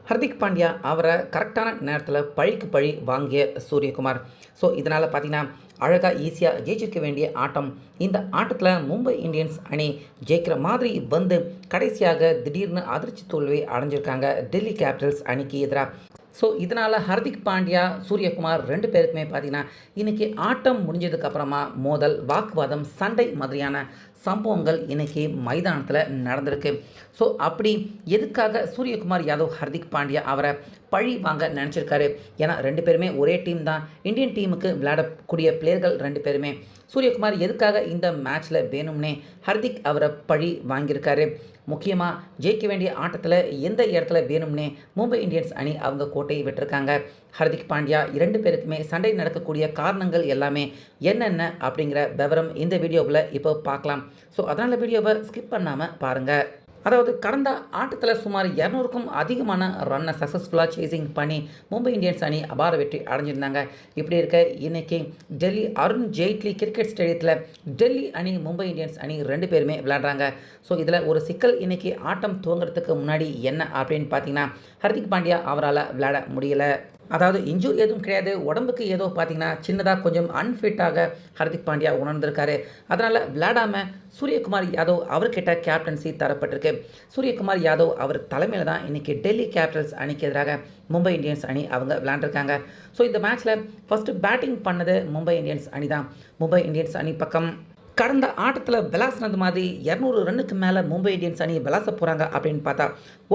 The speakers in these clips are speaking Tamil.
ஹர்திக் பாண்டியா அவரை கரெக்டான நேரத்தில் பழிக்கு பழி வாங்கிய சூரியகுமார். ஸோ இதனால் பார்த்தீங்கன்னா அழகாக ஈஸியாக ஜெயிச்சிருக்க வேண்டிய ஆட்டம். இந்த ஆட்டத்தில் மும்பை இந்தியன்ஸ் அணி ஜெயிக்கிற மாதிரி வந்து கடைசியாக திடீர்னு அதிர்ச்சி தோல்வி அடைஞ்சிருக்காங்க டெல்லி கேபிட்டல்ஸ் அணிக்கு எதிராக. ஸோ இதனால் ஹர்திக் பாண்டியா சூரியகுமார் ரெண்டு பேருக்குமே பார்த்தீங்கன்னா இன்றைக்கி ஆட்டம் முடிஞ்சதுக்கப்புறமா மோதல், வாக்குவாதம், சண்டை மாதிரியான சம்பவங்கள் இன்றைக்கி மைதானத்தில் நடந்திருக்கு. ஸோ அப்படி எதுக்காக சூரியகுமார் யாதவ் ஹர்திக் பாண்டியா அவரை பழி வாங்க நினச்சிருக்காரு? ஏன்னா ரெண்டு பேருமே ஒரே டீம் தான், இந்தியன் டீமுக்கு விளையாடக்கூடிய பிளேயர்கள் ரெண்டு பேருமே. சூரியகுமார் எதுக்காக இந்த மேட்ச்சில் வேணும்னே ஹர்திக் அவரை பழி வாங்கியிருக்காரு? முக்கியமாக ஜெயிக்க வேண்டிய ஆட்டத்தில் எந்த இடத்துல வேணும்னே மும்பை இந்தியன்ஸ் அணி அவங்க கோட்டையை விட்டுருக்காங்க. ஹர்திக் பாண்டியா இரண்டு பேருக்குமே சண்டை நடக்கக்கூடிய காரணங்கள் எல்லாமே என்னென்ன அப்படிங்கிற விவரம் இந்த வீடியோவில் இப்போ பார்க்கலாம். ஸோ அதனால் வீடியோவை ஸ்கிப் பண்ணாமல் பாருங்கள். அதாவது கடந்த ஆட்டத்தில் சுமார் 200க்கும் அதிகமான ரன்னை சக்ஸஸ்ஃபுல்லாக சேசிங் பண்ணி மும்பை இந்தியன்ஸ் அணி அபார வெற்றி அடைஞ்சிருந்தாங்க. இப்படி இருக்க இன்றைக்கி டெல்லி அருண் ஜெய்ட்லி கிரிக்கெட் ஸ்டேடியத்தில் டெல்லி அணி மும்பை இந்தியன்ஸ் அணி ரெண்டு பேருமே விளையாடுறாங்க. ஸோ இதில் ஒரு சிக்கல் இன்றைக்கி ஆட்டம் துவங்குறதுக்கு முன்னாடி என்ன அப்படின்னு பார்த்தீங்கன்னா, ஹர்திக் பாண்டியா அவரால் விளையாட முடியலை. அதாவது இன்ஜூரி எதுவும் கிடையாது, உடம்புக்கு ஏதோ பார்த்தீங்கன்னா சின்னதாக கொஞ்சம் அன்ஃபிட்டாக ஹர்திக் பாண்டியா உணர்ந்திருக்காரு. அதனால் விளையாடாமல் சூரியகுமார் யாதவ் அவர்கிட்ட கேப்டன்சி தரப்பட்டிருக்கு. சூரியகுமார் யாதவ் அவர் தலைமையில் தான் இன்றைக்கி டெல்லி கேபிட்டல்ஸ் அணிக்கு எதிராக மும்பை இந்தியன்ஸ் அணி அவங்க விளையாண்டுருக்காங்க. ஸோ இந்த மேட்ச்சில் ஃபஸ்ட்டு பேட்டிங் பண்ணது மும்பை இந்தியன்ஸ் அணி தான். மும்பை இந்தியன்ஸ் அணி பக்கம் கடந்த ஆட்டத்தில் விளாசினது மாதிரி 200 ரன்னுக்கு மேலே மும்பை இந்தியன்ஸ் அணி விளாச போகிறாங்க அப்படின்னு பார்த்தா,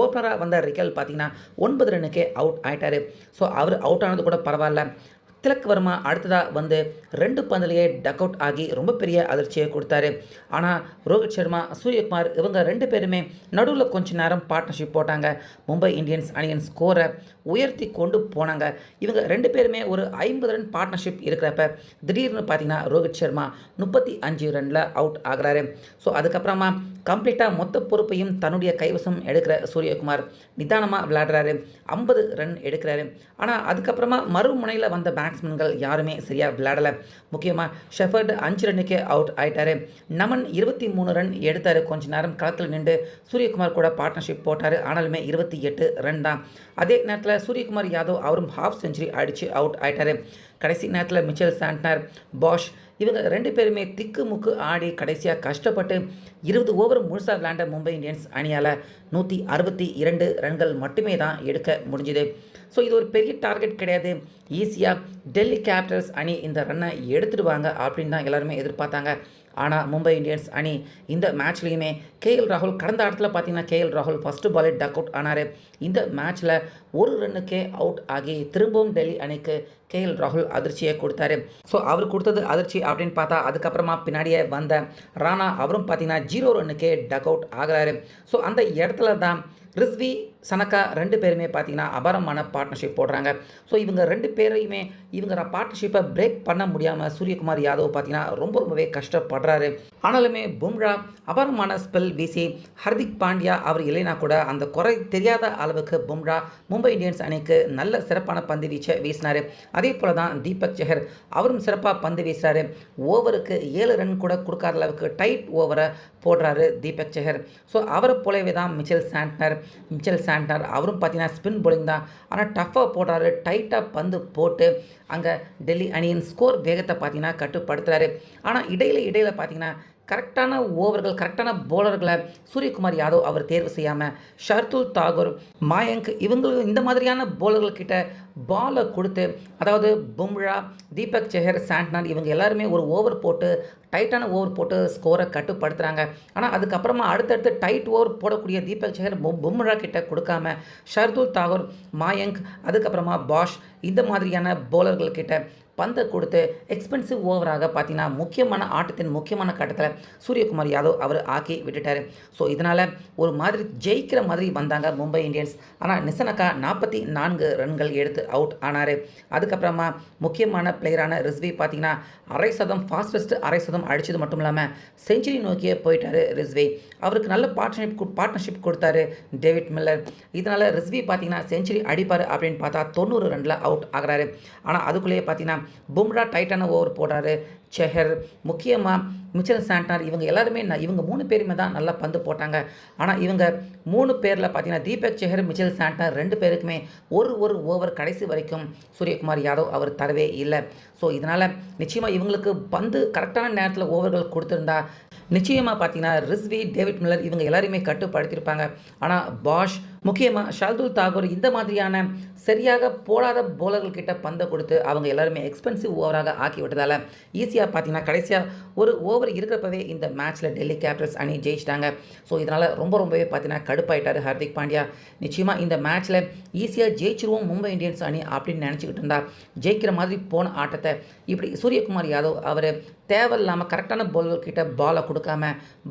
ஓப்பனராக வந்த ரிக்கல் பார்த்தீங்கன்னா 9 ரன்னுக்கே அவுட் ஆகிட்டார். ஸோ அவர் அவுட் ஆனது கூட பரவாயில்ல. திலக் வர்மா அடுத்ததாக வந்து 2 பந்திலேயே டக் அவுட் ஆகி ரொம்ப பெரிய அதிர்ச்சியை கொடுத்தாரு. ஆனால் ரோஹித் சர்மா, சூரியகுமார் இவங்க ரெண்டு பேருமே நடுவில் கொஞ்ச நேரம் பார்ட்னர்ஷிப் போட்டாங்க. மும்பை இந்தியன்ஸ் அணியின் ஸ்கோரை உயர்த்தி கொண்டு போனாங்க. இவங்க ரெண்டு பேருமே ஒரு 50 ரன் பார்ட்னர்ஷிப் இருக்கிறப்ப திடீர்னு பார்த்தீங்கன்னா ரோஹித் சர்மா 35 ரனில் அவுட் ஆகிறாரு. ஸோ அதுக்கப்புறமா கம்ப்ளீட்டாக மொத்த பொறுப்பையும் தன்னுடைய கைவசம் எடுக்கிற சூரியகுமார் நிதானமாக விளையாடுறாரு, 50 ரன் எடுக்கிறாரு. ஆனால் அதுக்கப்புறமா மறுமுனையில் வந்த பேட்ஸ்மேன்கள் யாருமே சரியாக விளையாடலை. முக்கியமாக ஷெஃபர்டு 5 ரன்னுக்கே அவுட் ஆகிட்டார். நமன் 23 ரன் எடுத்தார். கொஞ்ச நேரம் களத்தில் நின்று சூரியகுமார் கூட பார்ட்னர்ஷிப் போட்டார். ஆனாலுமே 28 ரன் தான். அதே நேரத்தில் சூரியகுமார் யாதவ் அவரும் ஹாஃப் செஞ்சுரி அடித்து அவுட் ஆகிட்டார். கடைசி நேரத்தில் மிச்சல் சாண்ட்னர், பாஷ் இவங்க ரெண்டு பேருமே திக்கு முக்கு ஆடி கடைசியாக கஷ்டப்பட்டு 20 ஓவர் முழுசாக விளையாண்ட மும்பை இந்தியன்ஸ் அணியால் 162 ரன்கள் மட்டுமே தான் எடுக்க முடிஞ்சுது. ஸோ இது ஒரு பெரிய டார்கெட் கிடையாது. ஈஸியாக டெல்லி கேபிட்டல்ஸ் அணி இந்த ரன்னை எடுத்துடுவாங்க அப்படின்னு தான் எல்லாருமே எதிர்பார்த்தாங்க. ஆனால் மும்பை இந்தியன்ஸ் அணி இந்த மேட்ச்லேயுமே கேஎல் ராகுல் கடந்த ஆட்டத்தில் பார்த்தீங்கன்னா கேஎல் ராகுல் ஃபஸ்ட்டு பாலே டக் அவுட் ஆனார். இந்த மேட்ச்சில் 1 ரன்னுக்கே அவுட் ஆகி திரும்பவும் டெல்லி அணிக்கு கேஎல் ராகுல் அதிர்ச்சியை கொடுத்தாரு. ஸோ அவர் கொடுத்தது அதிர்ச்சி அப்படின்னு பார்த்தா அதுக்கப்புறமா பின்னாடியே வந்த ராணா அவரும் பார்த்தீங்கன்னா 0 ரன்னுக்கே டக் அவுட் ஆகிறாரு. ஸோ அந்த இடத்துல தான் ரிஸ்வி, சனக்கா ரெண்டு பேருமே பார்த்தீங்கன்னா அபாரமான பார்ட்னர்ஷிப் போடுறாங்க. ஸோ இவங்க ரெண்டு பேரையுமே இவங்க பார்ட்னர்ஷிப்பை பிரேக் பண்ண முடியாமல் சூரியகுமார் யாதவ் பார்த்தீங்கன்னா ரொம்பவே கஷ்டப்படுறாரு. ஆனாலுமே பும்ரா அபாரமான ஸ்பெல் வீசி ஹர்திக் பாண்டியா அவர் இல்லைனா கூட அந்த குறை தெரியாத அளவுக்கு பும்ரா மும்பை இந்தியன்ஸ் அணிக்கு நல்ல சிறப்பான பந்து வீச்சை வீசினார். அதே போல் தான் தீபக் சஹர் அவரும் சிறப்பாக பந்து வீசுகிறாரு. ஓவருக்கு 7 ரன் கூட கொடுக்காத அளவுக்கு டைட் ஓவரை போடுறாரு தீபக் சஹர். ஸோ அவரை போலவே தான் மிச்சல் சாண்ட்னர் அவரும் பார்த்தீங்கன்னா ஸ்பின் போலிங் தான், ஆனால் டஃப்பாக போடுறாரு. டைட்டாக பந்து போட்டு அங்கே டெல்லி அணியின் ஸ்கோர் வேகத்தை பார்த்தீங்கன்னா கட்டுப்படுத்துகிறாரு. ஆனால் இடையில் பார்த்தீங்கன்னா கரெக்டான ஓவர்கள், கரெக்டான போலர்களை சூரியகுமார் யாதவ் அவர் தேர்வு செய்யாமல் ஷர்துல் தாகூர், மாயங்க் இவங்களுக்கு இந்த மாதிரியான போலர்கள்கிட்ட பாலை கொடுத்து, அதாவது பும்ரா, தீபக் சஹர், சாண்ட்னர் இவங்க எல்லாருமே ஒரு ஓவர் போட்டு டைட்டான ஓவர் போட்டு ஸ்கோரை கட்டுப்படுத்துகிறாங்க. ஆனால் அதுக்கப்புறமா அடுத்தடுத்து டைட் ஓவர் போடக்கூடிய தீபக் சஹர் பும்ரா கிட்ட கொடுக்காம ஷர்துல் தாகூர், மாயங்க் அதுக்கப்புறமா பாஷ் இந்த மாதிரியான போலர்கள்கிட்ட பந்தை கொடுத்து எக்ஸ்பென்சிவ் ஓவராக பார்த்தீங்கன்னா முக்கியமான ஆட்டத்தின் முக்கியமான கட்டத்தில் சூரியகுமார் யாதவ் அவர் ஆக்கி விட்டுட்டார். ஸோ இதனால் ஒரு மாதிரி ஜெயிக்கிற மாதிரி வந்தாங்க மும்பை இந்தியன்ஸ். ஆனால் நிசனக்கா 44 ரன்கள் எடுத்து அவுட் ஆனார். அதுக்கப்புறமா முக்கியமான பிளேயரான ரிஸ்வி பார்த்தீங்கன்னா ஃபாஸ்டஸ்ட் அரை சதம் அடித்தது மட்டும் இல்லாமல் செஞ்சுரி நோக்கியே போயிட்டார் ரிஸ்வி. அவருக்கு நல்ல பார்ட்னர்ஷிப் கொடுத்தாரு டேவிட் மில்லர். இதனால் ரிஸ்வி பார்த்தீங்கன்னா செஞ்சுரி அடிப்பார் அப்படின்னு பார்த்தா 90 ரனில் அவுட் ஆகிறாரு. ஆனால் அதுக்குள்ளேயே பார்த்தீங்கன்னா பும்ரா டைட்டான ஓவர் போடுறாரு. செஹர், முக்கியமாக மிச்சல் சாண்டனர் இவங்க எல்லாருமே இவங்க 3 பேருமே தான் நல்லா பந்து போட்டாங்க. ஆனால் இவங்க 3 பேரில் பார்த்தீங்கன்னா தீபக் செஹர், மிச்சல் சாண்டனர் 2 பேருக்குமே ஒரு ஓவர் கடைசி வரைக்கும் சூரியகுமார் யாதவ் அவர் தரவே இல்லை. ஸோ இதனால் நிச்சயமாக இவங்களுக்கு பந்து கரெக்டான நேரத்தில் ஓவர்கள் கொடுத்துருந்தா நிச்சயமாக பார்த்தீங்கன்னா ரிஸ்வி, டேவிட் மில்லர் இவங்க எல்லாரையுமே கட்டுப்படுத்தியிருப்பாங்க. ஆனால் பாஷ், முக்கியமாக ஷர்துல் தாக்கூர் இந்த மாதிரியான சரியாக போடாத போலர்கள் கிட்ட பந்தை கொடுத்து அவங்க எல்லாருமே எக்ஸ்பென்சிவ் ஓவராக ஆக்கி விட்டதால் ஈஸியாக பார்த்தீங்கன்னா கடைசியாக ஒரு ஓவர் இருக்கிறப்பவே இந்த மேட்ச்சில் டெல்லி கேபிட்டல்ஸ் அணி ஜெயிச்சிட்டாங்க. ஸோ இதனால் ரொம்பவே பார்த்தீங்கன்னா கடுப்பாயிட்டார் ஹர்திக் பாண்டியா. நிச்சயமாக இந்த மேட்ச்சில் ஈஸியாக ஜெயிச்சிருவோம் மும்பை இந்தியன்ஸ் அணி அப்படின்னு நினச்சிக்கிட்டு இருந்தா ஜெயிக்கிற மாதிரி போன ஆட்டத்தை இப்படி சூரியகுமார் யாதவ் அவர் தேவையில்லாமல் கரெக்டான போலர்கள் கிட்ட பாலை கொடுக்காம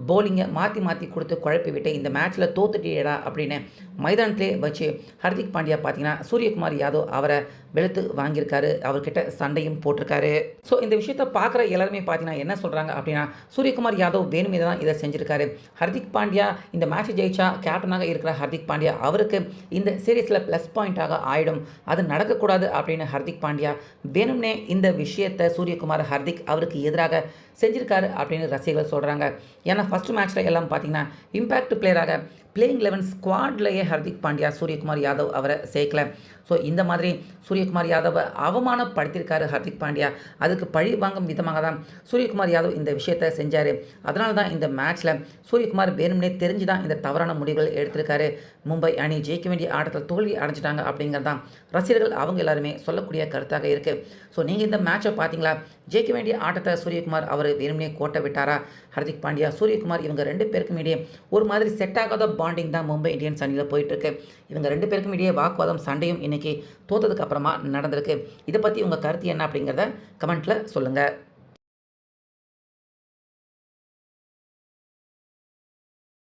போலிங்கை மாற்றி கொடுத்து குழப்பி விட்டு இந்த மேட்ச்சில் தோத்துட்டியடா அப்படின்னு மைதானத்திலே வச்சு ஹர்திக் பாண்டியா பார்த்தீங்கன்னா சூரியகுமார் யாதவ் அவரை வெளுத்து வாங்கியிருக்காரு. அவர்கிட்ட சண்டையும் போட்டிருக்காரு. ஸோ இந்த விஷயத்தை பார்க்குற எல்லாருமே பார்த்தீங்கன்னா என்ன சொல்கிறாங்க அப்படின்னா சூரியகுமார் யாதவ் வேணுமே தான் இதை செஞ்சுருக்காரு. ஹர்திக் பாண்டியா இந்த மேட்ச் ஜெயிச்சா கேப்டனாக இருக்கிற ஹர்திக் பாண்டியா அவருக்கு இந்த சீரீஸில் ப்ளஸ் பாயிண்ட்டாக ஆயிடும். அது நடக்கக்கூடாது அப்படின்னு ஹர்திக் பாண்டியா வேணும்னே இந்த விஷயத்தை சூரியகுமார் ஹர்திக் அவருக்கு எதிராக செஞ்சிருக்காரு அப்படின்னு ரசிகர்கள் சொல்கிறாங்க. ஏன்னா ஃபஸ்ட் மேட்ச்சில் எல்லாம் பார்த்தீங்கன்னா இம்பேக்ட் பிளேயராக பிளேயிங் 11 ஸ்குவாட்லேயே ஹர்திக் பாண்டியா சூரியகுமார் யாதவ் அவரை சேர்க்கல. ஸோ இந்த மாதிரி சூரியகுமார் யாதவை அவமானப்படுத்தியிருக்காரு ஹர்திக் பாண்டியா. அதுக்கு பழி வாங்கும் விதமாக தான் சூரியகுமார் யாதவ் இந்த விஷயத்தை செஞ்சார். அதனால தான் இந்த மேட்ச்சில் சூரியகுமார் வேணும்னே தெரிஞ்சு தான் இந்த தவறான முடிவுகள் எடுத்திருக்காரு. மும்பை அணி ஜெயிக்க வேண்டிய ஆட்டத்தில் தோல்வி அடைஞ்சிட்டாங்க அப்படிங்கிறது தான் ரசிகர்கள் அவங்க எல்லாருமே சொல்லக்கூடிய கருத்தாக இருக்குது. ஸோ நீங்கள் இந்த மேட்சை பார்த்தீங்களா? ஜெயிக்க வேண்டிய ஆட்டத்தை சூரியகுமார் அவர் வேணும்னே கோட்டை விட்டாரா? ஹர்திக் பாண்டியா, சூரியகுமார் இவங்க 2 பேருக்கும் இடையே ஒரு மாதிரி செட் ஆகாத பாண்டிங் தான் மும்பை இந்தியன்ஸ் அணியில் போயிட்டுருக்கு. இவங்க 2 பேருக்கும் இடையே வாக்குவாதம் சண்டையும் இன்றைக்கி தோத்ததுக்கு அப்புறமா நடந்திருக்கு. இதை பற்றி உங்கள் கருத்து என்ன அப்படிங்கிறத கமெண்ட்டில் சொல்லுங்கள்.